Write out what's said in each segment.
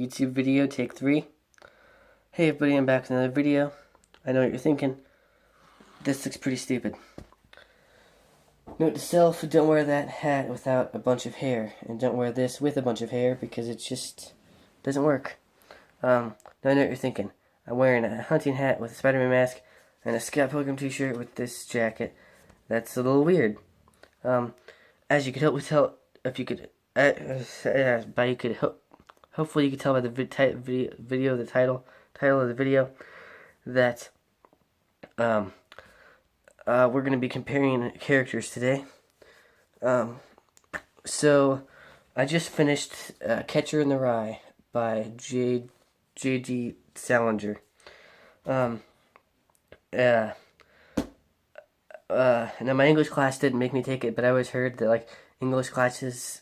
YouTube video, take 3. Hey everybody, I'm back with another video. I know what you're thinking. This looks pretty stupid. Note to self, don't wear that hat without a bunch of hair. And don't wear this with a bunch of hair because it just doesn't work. Now I know what you're thinking. I'm wearing a hunting hat with a Spider-Man mask and a Scott Pilgrim t-shirt with this jacket. That's a little weird. As you could hopefully tell, if you could, hopefully you could tell by the video, the title of the video, that we're going to be comparing characters today. So I just finished Catcher in the Rye by J.D. Salinger. Now my English class didn't make me take it, but I always heard that like English classes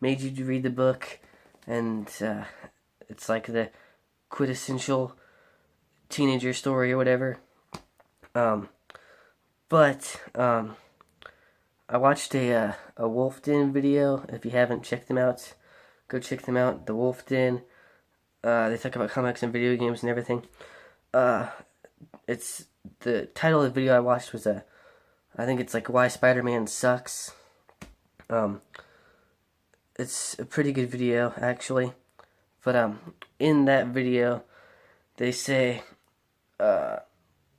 made you to read the book, and it's like the quintessential teenager story or whatever. But I watched a Wolf Den video. If you haven't checked them out, go check them out. The Wolf Den. They talk about comics and video games and everything. It's the title of the video I watched was I think it's like Why Spider-Man Sucks. It's a pretty good video actually, but in that video they say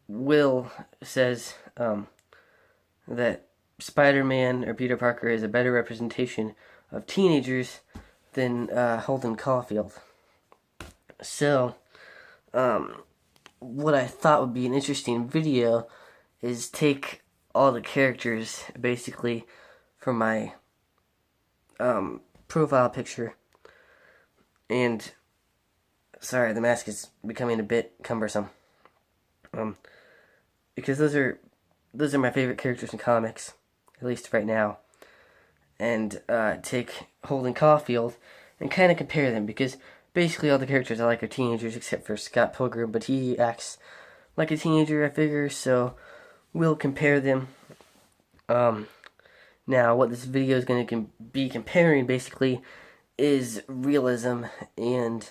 Will says that Spider-Man or Peter Parker is a better representation of teenagers than Holden Caulfield. So what I thought would be an interesting video is take all the characters basically from my profile picture, and sorry, the mask is becoming a bit cumbersome, because those are my favorite characters in comics, at least right now, and take Holden Caulfield and kind of compare them, because basically all the characters I like are teenagers except for Scott Pilgrim, but he acts like a teenager, I figure, so we'll compare them. Now what this video is going to be comparing basically is realism and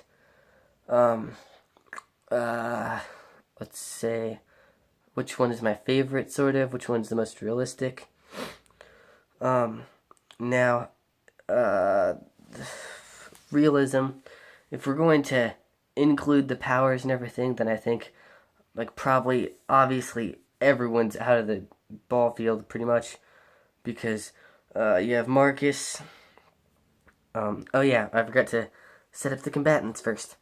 let's say which one is my favorite, sort of, which one's the most realistic. Now realism, if we're going to include the powers and everything, then I think, like, probably, obviously, everyone's out of the ball field, pretty much, because, you have Marcus. Oh yeah, I forgot to set up the combatants first.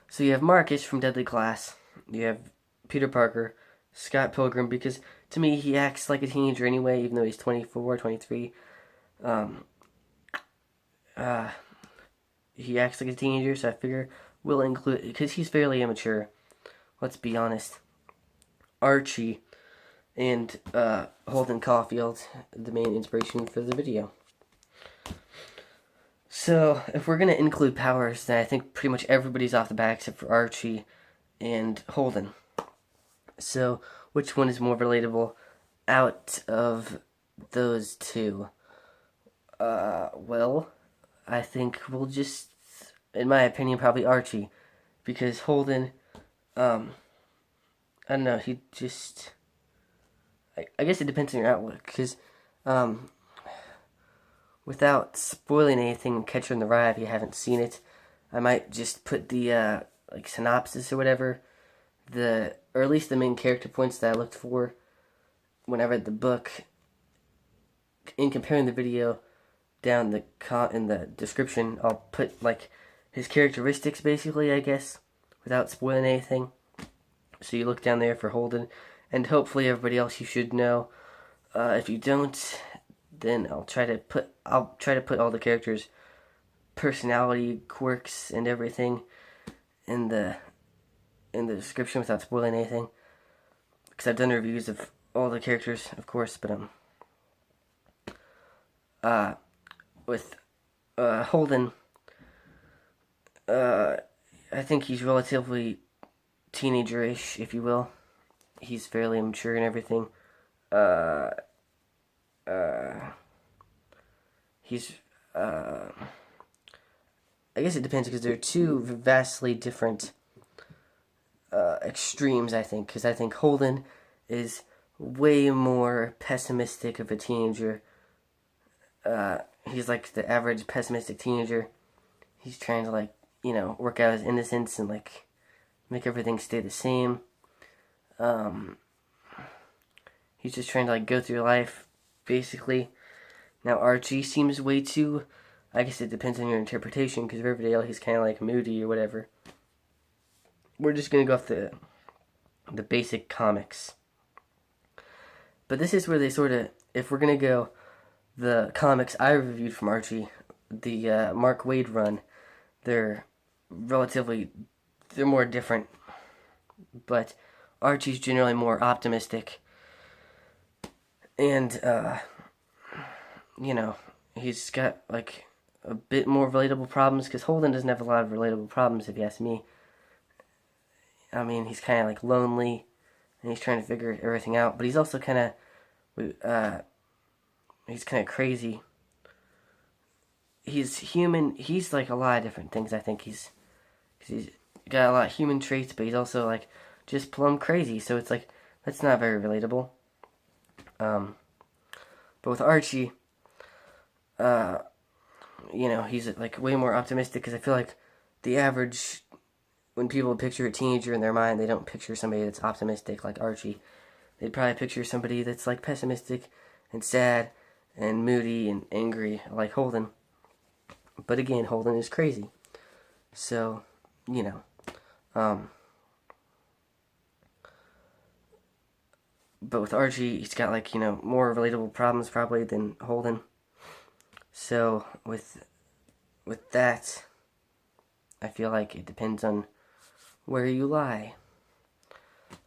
So you have Marcus from Deadly Class, you have Peter Parker, Scott Pilgrim, because, to me, he acts like a teenager anyway, even though he's 24, 23. He acts like a teenager, so I figure we'll include, because he's fairly immature, let's be honest. Archie and Holden Caulfield, the main inspiration for the video. So, if we're going to include powers, then I think pretty much everybody's off the bat except for Archie and Holden. So, which one is more relatable out of those two? Well, I think we'll just, in my opinion, probably Archie, because Holden, I don't know, he just, I guess it depends on your outlook, because, without spoiling anything in Catcher in the Rye, if you haven't seen it, I might just put the, like, synopsis or whatever, or at least the main character points that I looked for when I read the book, in comparing the video, down in the description. I'll put like his characteristics basically, I guess, without spoiling anything. So you look down there for Holden, and hopefully everybody else you should know. If you don't, then I'll try to put all the characters' personality, quirks, and everything in the description without spoiling anything. Because I've done reviews of all the characters, of course, but with Holden, I think he's relatively teenager-ish, if you will. He's fairly mature and everything. He's I guess it depends because they're two vastly different extremes, I think. Because I think Holden is way more pessimistic of a teenager. He's like the average pessimistic teenager. He's trying to, like, work out his innocence and, like, make everything stay the same. He's just trying to, like, go through life, basically. Now, Archie seems way too... I guess it depends on your interpretation, because Riverdale, he's kind of, like, moody or whatever. We're just going to go off the basic comics. But this is where they sort of... If we're going to go... The comics I reviewed from Archie, the Mark Waid run, they're more different. But Archie's generally more optimistic. And, he's got, like, a bit more relatable problems, because Holden doesn't have a lot of relatable problems, if you ask me. I mean, he's kind of, like, lonely, and he's trying to figure everything out, but he's also kind of, he's kind of crazy. He's human. He's like a lot of different things, I think. He's got a lot of human traits, but he's also like just plumb crazy. So it's like, that's not very relatable. But with Archie, he's like way more optimistic, because I feel like the average, when people picture a teenager in their mind, they don't picture somebody that's optimistic like Archie. They'd probably picture somebody that's like pessimistic and sad and moody and angry like Holden. But again, Holden is crazy. So, but with Archie, he's got like, more relatable problems probably than Holden. So with that, I feel like it depends on where you lie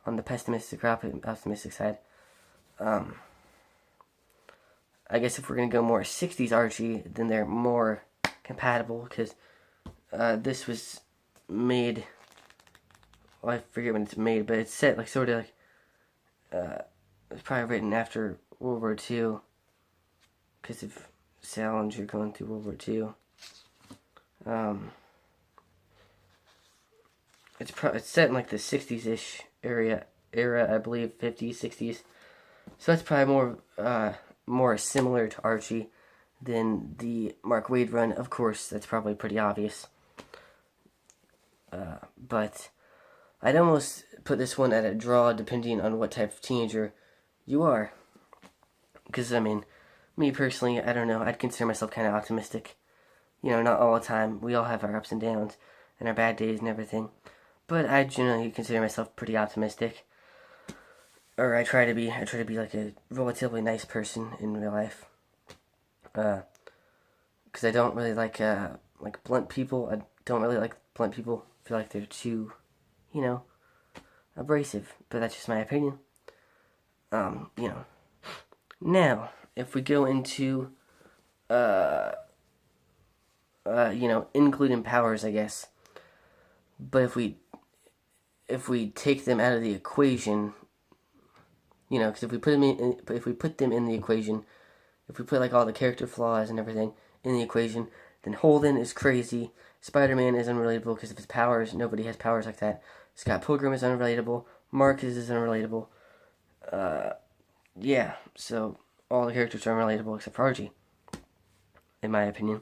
on the pessimistic or optimistic side. I guess if we're going to go more 60s Archie, then they're more compatible, because this was made, well, I forget when it's made, but it's set like sort of like, it's probably written after World War II, because of Salinger going through World War II. It's set in like the 60s-ish era, I believe, 50s, 60s. So that's probably more similar to Archie than the Mark Waid run. Of course, that's probably pretty obvious. But I'd almost put this one at a draw depending on what type of teenager you are. Because, I mean, me personally, I don't know, I'd consider myself kind of optimistic. Not all the time. We all have our ups and downs and our bad days and everything. But I generally consider myself pretty optimistic. Or I try to be like a relatively nice person in real life. Because I don't really like blunt people. I don't really like blunt people. I feel like they're too, abrasive. But that's just my opinion. Now, if we go into, including powers, I guess. But if we take them out of the equation, because if we put them in the equation, if we put like all the character flaws and everything in the equation, then Holden is crazy. Spider-Man is unrelatable because of his powers. Nobody has powers like that. Scott Pilgrim is unrelatable. Marcus is unrelatable. Yeah, so all the characters are unrelatable except for Archie, in my opinion.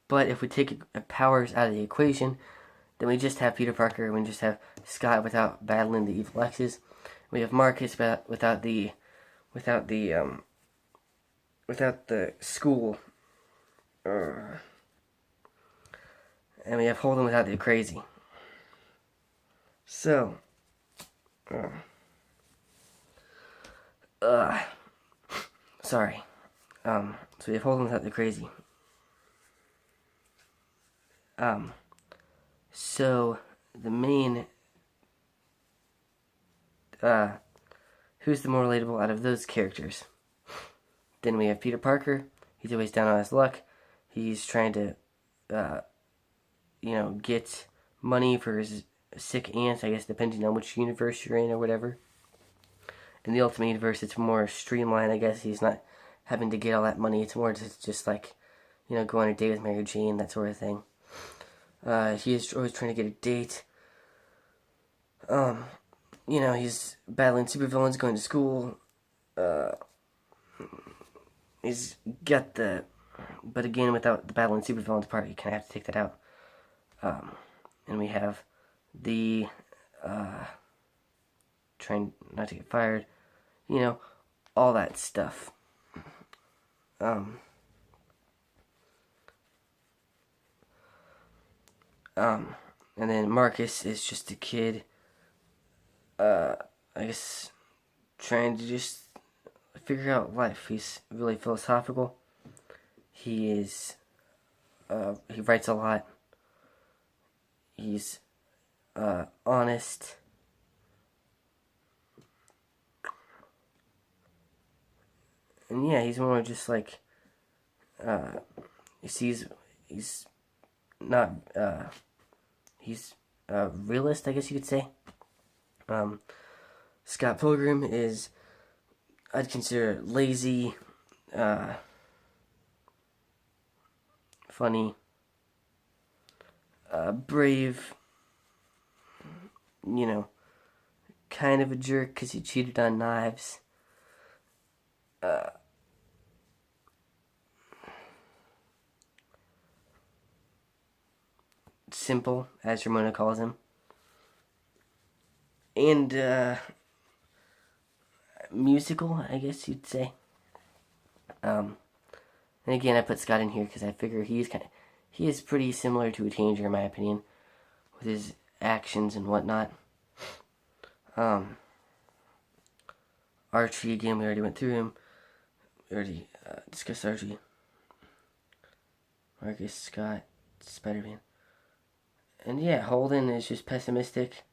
But if we take powers out of the equation, then we just have Peter Parker, and we just have Scott without battling the evil X's. We have Marcus without the school, and we have Holden without the crazy. So, sorry. So we have Holden without the crazy. So the main, who's the more relatable out of those characters? Then we have Peter Parker. He's always down on his luck. He's trying to, get money for his sick aunt, I guess, depending on which universe you're in or whatever. In the Ultimate Universe, it's more streamlined, I guess. He's not having to get all that money. It's more just like, go on a date with Mary Jane, that sort of thing. He is always trying to get a date. He's battling supervillains, going to school. He's got the, but again, without the battling supervillains part, you kind of have to take that out. And we have the trying not to get fired, all that stuff. Um, and then Marcus is just a kid, I guess, trying to just figure out life. He's really philosophical. He writes a lot. He's honest. And yeah, he's more just like, he's not, he's a realist, I guess you could say. Scott Pilgrim is, I'd consider lazy, funny, brave, kind of a jerk because he cheated on knives. Simple, as Ramona calls him. And, musical, I guess you'd say. And again, I put Scott in here because I figure he is pretty similar to a Tanger, in my opinion, with his actions and whatnot. Archie, again, we already went through him. We already discussed Archie. Marcus, Scott, Spider-Man. And yeah, Holden is just pessimistic.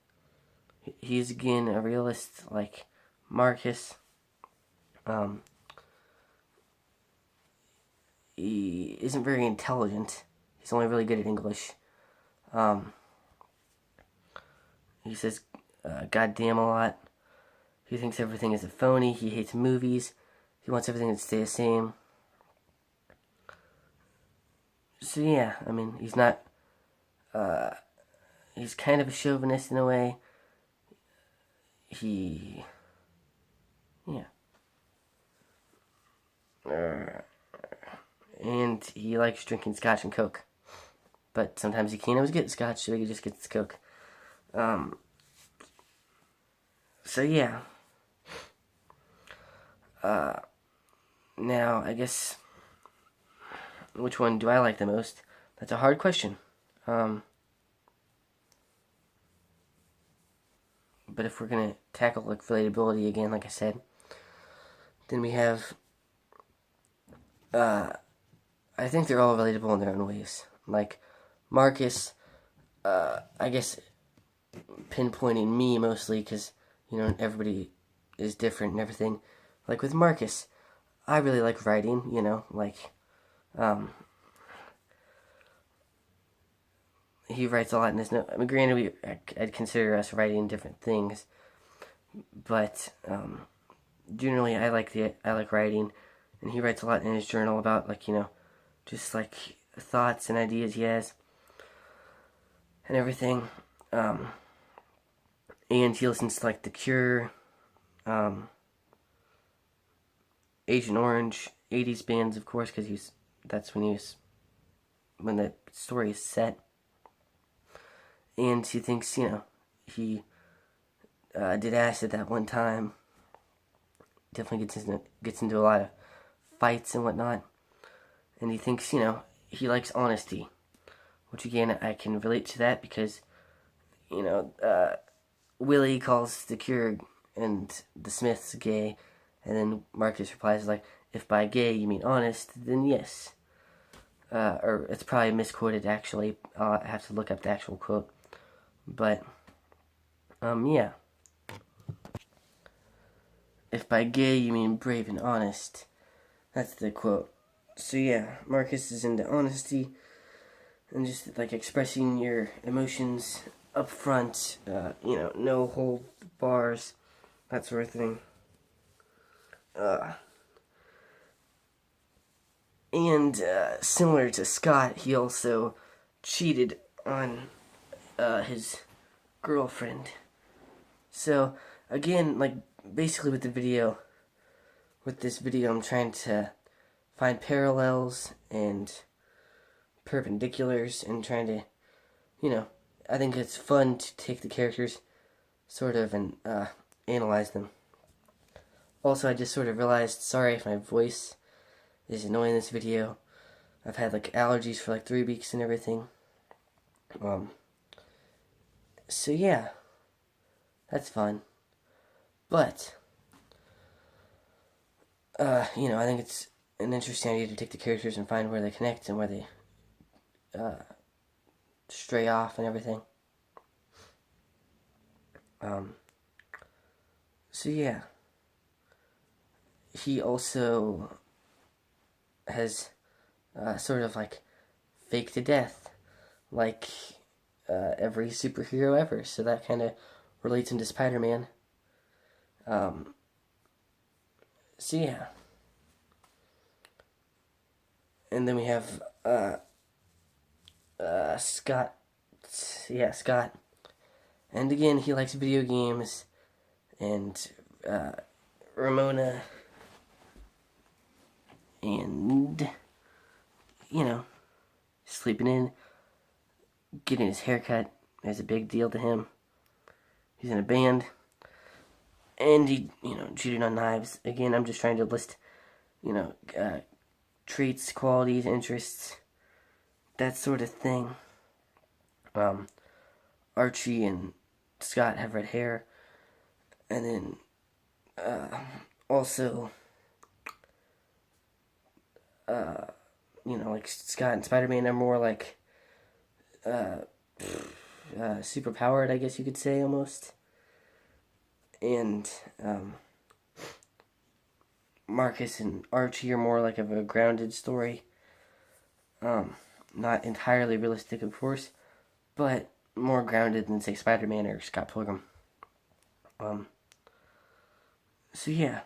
He's, again, a realist like Marcus. He isn't very intelligent. He's only really good at English. He says goddamn a lot. He thinks everything is a phony. He hates movies. He wants everything to stay the same. So yeah, I mean, he's not, he's kind of a chauvinist in a way. And he likes drinking Scotch and Coke. But sometimes he can't always get Scotch, so he just gets Coke. So yeah. Now, I guess, which one do I like the most? That's a hard question. But if we're gonna tackle like relatability again, like I said, then we have, I think they're all relatable in their own ways. Like Marcus, I guess pinpointing me mostly because everybody is different and everything. Like with Marcus, I really like writing. He writes a lot in his note. I mean, granted, I'd consider us writing different things, but generally, I like writing, and he writes a lot in his journal about just like thoughts and ideas he has, and everything. And he listens to like The Cure, Agent Orange, 80s bands, of course, because that's when the story is set. And he thinks, he did acid that one time. Definitely gets into a lot of fights and whatnot. And he thinks, he likes honesty. Which again, I can relate to that because, Willie calls The Cure and the Smiths gay. And then Marcus replies like, if by gay you mean honest, then yes. Or it's probably misquoted actually. I'll have to look up the actual quote. But, yeah. If by gay you mean brave and honest, that's the quote. So yeah, Marcus is into honesty and just like expressing your emotions up front, no hold bars, that sort of thing. And similar to Scott, he also cheated on his girlfriend. So again, like basically with this video, I'm trying to find parallels and perpendiculars and trying to, I think it's fun to take the characters sort of and analyze them. Also, I just sort of realized, sorry if my voice is annoying in this video. I've had like allergies for like 3 weeks and everything. So yeah, that's fun. But, I think it's an interesting idea to take the characters and find where they connect and where they stray off and everything. So yeah, he also has sort of like faked to death, like every superhero ever. So that kind of relates into Spider-Man. So yeah, and then we have Scott. Yeah, Scott. And again, he likes video games, and Ramona, and sleeping in, getting his haircut is a big deal to him. He's in a band, and he, cheating on knives. Again, I'm just trying to list, traits, qualities, interests, that sort of thing. Archie and Scott have red hair, and then also, like Scott and Spider-Man are more like super powered, I guess you could say, almost. And Marcus and Archie are more like of a grounded story. Not entirely realistic, of course, but more grounded than, say, Spider-Man or Scott Pilgrim. So yeah,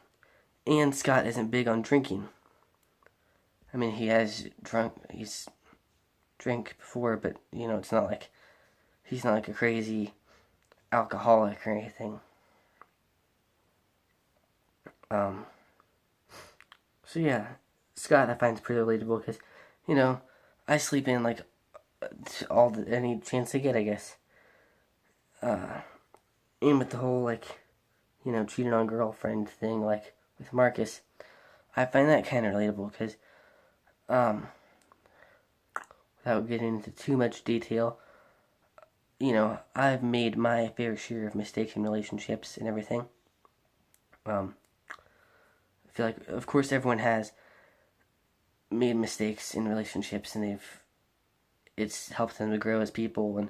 and Scott isn't big on drinking. I mean, he's drank before, but it's not like he's not like a crazy alcoholic or anything. So yeah, Scott I find pretty relatable because, I sleep in like any chance I get, I guess. And with the whole like, cheating on girlfriend thing, like with Marcus, I find that kind of relatable because, without getting into too much detail, I've made my fair share of mistakes in relationships and everything. I feel like, of course, everyone has made mistakes in relationships, and it's helped them to grow as people and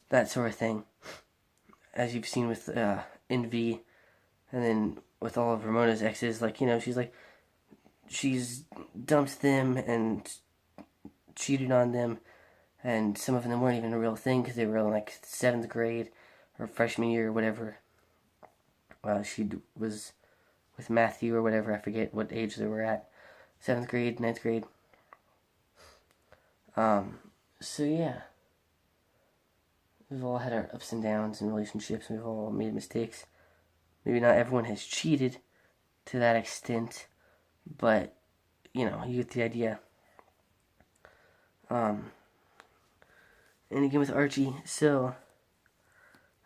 that sort of thing. As you've seen with Envy, and then with all of Ramona's exes, like, she's dumped them and cheated on them, and some of them weren't even a real thing because they were in like 7th grade or freshman year or whatever. She was with Matthew or whatever, I forget what age they were at. 7th grade, 9th grade. So yeah. We've all had our ups and downs in relationships. We've all made mistakes. Maybe not everyone has cheated to that extent, but, you get the idea. And again with Archie, so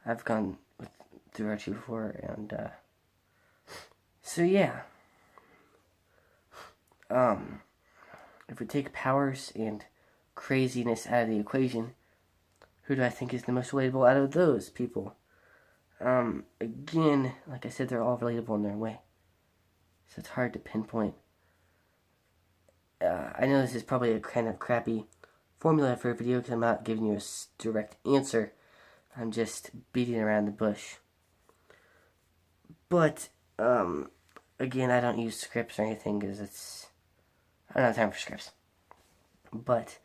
I've gone through Archie before, and so yeah. If we take powers and craziness out of the equation, who do I think is the most relatable out of those people? Again, like I said, they're all relatable in their way, so it's hard to pinpoint. I know this is probably a kind of crappy formula for a video because I'm not giving you a direct answer. I'm just beating around the bush. But, again, I don't use scripts or anything because I don't have time for scripts. But,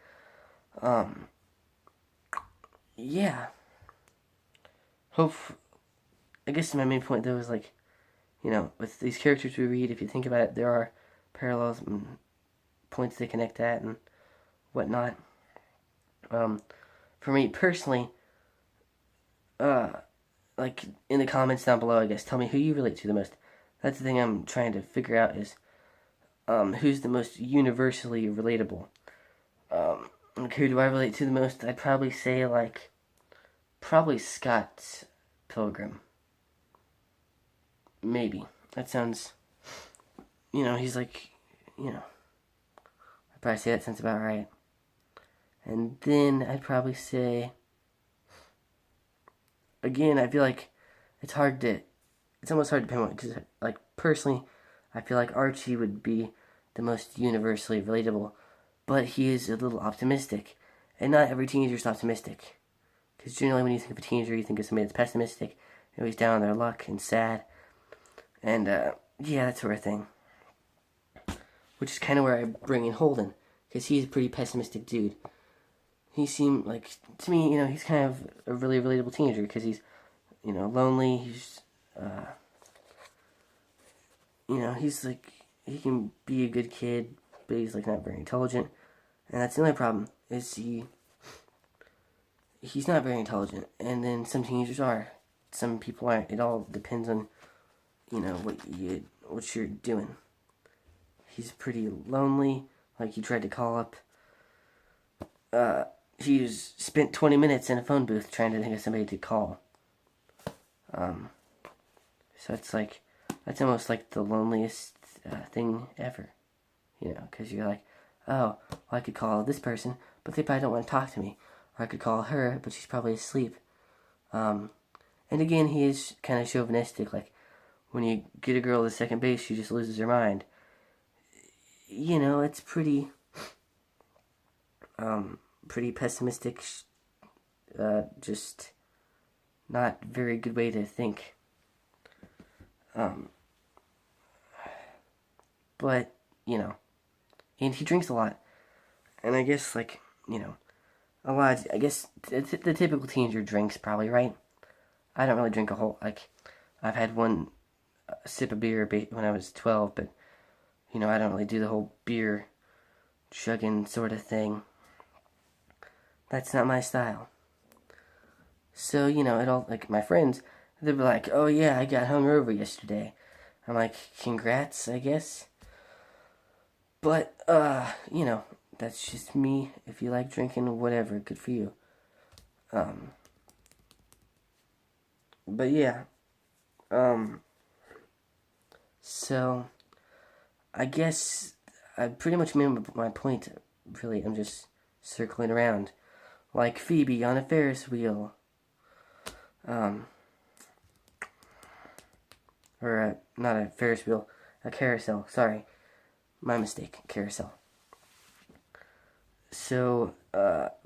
yeah. I guess my main point though is like, with these characters we read, if you think about it, there are parallels and points they connect at and whatnot. For for me personally, like in the comments down below, I guess, tell me who you relate to the most. That's the thing I'm trying to figure out is who's the most universally relatable. Like who do I relate to the most? I'd probably say probably Scott Pilgrim. Maybe. That sounds, he's like, I'd probably say that sounds about right. And then I'd probably say, again, I feel like it's almost hard to pinpoint, because, like, personally, I feel like Archie would be the most universally relatable, but he is a little optimistic, and not every teenager is optimistic, because generally when you think of a teenager, you think of somebody that's pessimistic, always down on their luck and sad, and, yeah, that sort of thing, which is kind of where I bring in Holden, because he's a pretty pessimistic dude. He seemed like, to me, he's kind of a really relatable teenager, because he's, lonely, he's, he's like, he can be a good kid, but he's like not very intelligent, and that's the only problem, is he's not very intelligent, and then some teenagers are, some people aren't. It all depends on, what you're doing. He's pretty lonely, like he tried to call up, he spent 20 minutes in a phone booth trying to think of somebody to call. So it's like, that's almost like the loneliest thing ever. Because you're like, oh, well, I could call this person, but they probably don't want to talk to me. Or I could call her, but she's probably asleep. And again, he is kind of chauvinistic. Like, when you get a girl to second base, she just loses her mind. It's pretty pessimistic, just not very good way to think. But, and he drinks a lot. And I guess, a lot, I guess the typical teenager drinks probably, right? I don't really drink a whole, I've had one sip of beer when I was 12, but, I don't really do the whole beer chugging sort of thing. That's not my style. So, it all, my friends, they'd be like, oh yeah, I got hungover yesterday. I'm like, congrats, I guess. But, that's just me. If you like drinking, whatever, good for you. But yeah. So, I guess I pretty much made my point, really. I'm just circling around. Like Phoebe on a Ferris wheel. Not a Ferris wheel, a carousel, sorry. My mistake, carousel. So,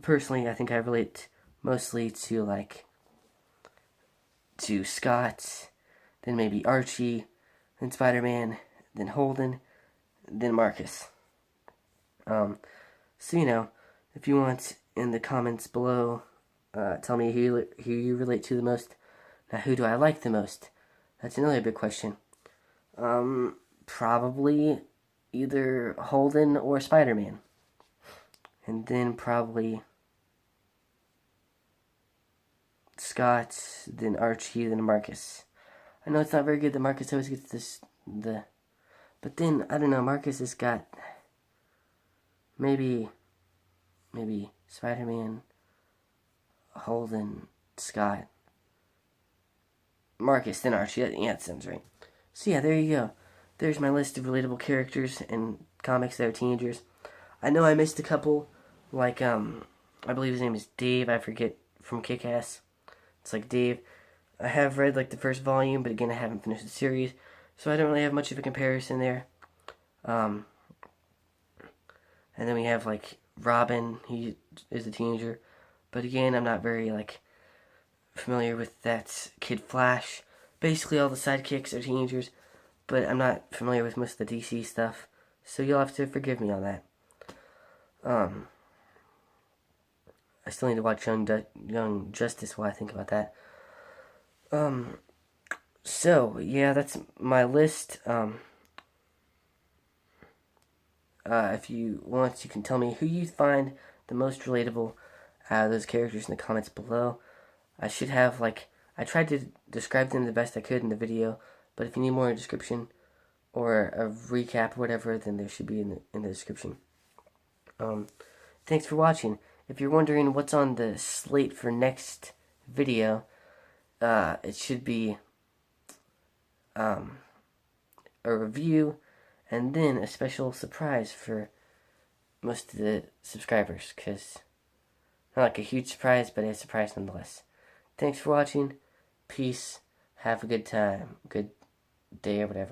personally, I think I relate mostly to, to Scott, then maybe Archie, then Spider-Man, then Holden, then Marcus. So, if you want, in the comments below, tell me who you relate to the most. Now, who do I like the most? That's another big question. Probably either Holden or Spider-Man. And then probably Scott, then Archie, then Marcus. I know it's not very good that Marcus always gets but then, I don't know, Marcus has got maybe Spider-Man, Holden, Scott, Marcus, then Archie. Yeah, that sounds right. So yeah, there you go. There's my list of relatable characters in comics that are teenagers. I know I missed a couple, I believe his name is Dave, I forget, from Kick-Ass. It's like Dave. I have read, the first volume, but again, I haven't finished the series, so I don't really have much of a comparison there. And then we have, Robin, he is a teenager, but again, I'm not very, familiar with that Kid Flash. Basically, all the sidekicks are teenagers, but I'm not familiar with most of the DC stuff, so you'll have to forgive me on that. I still need to watch Young Justice while I think about that. So, yeah, that's my list. If you want, you can tell me who you find the most relatable those characters in the comments below. I should have, like, I tried to describe them the best I could in the video, but if you need more description or a recap or whatever, then there should be in the description. Thanks for watching. If you're wondering what's on the slate for next video, it should be a review and then a special surprise for most of the subscribers, because not like a huge surprise, but a surprise nonetheless. Thanks for watching. Peace. Have a good time. Good day or whatever.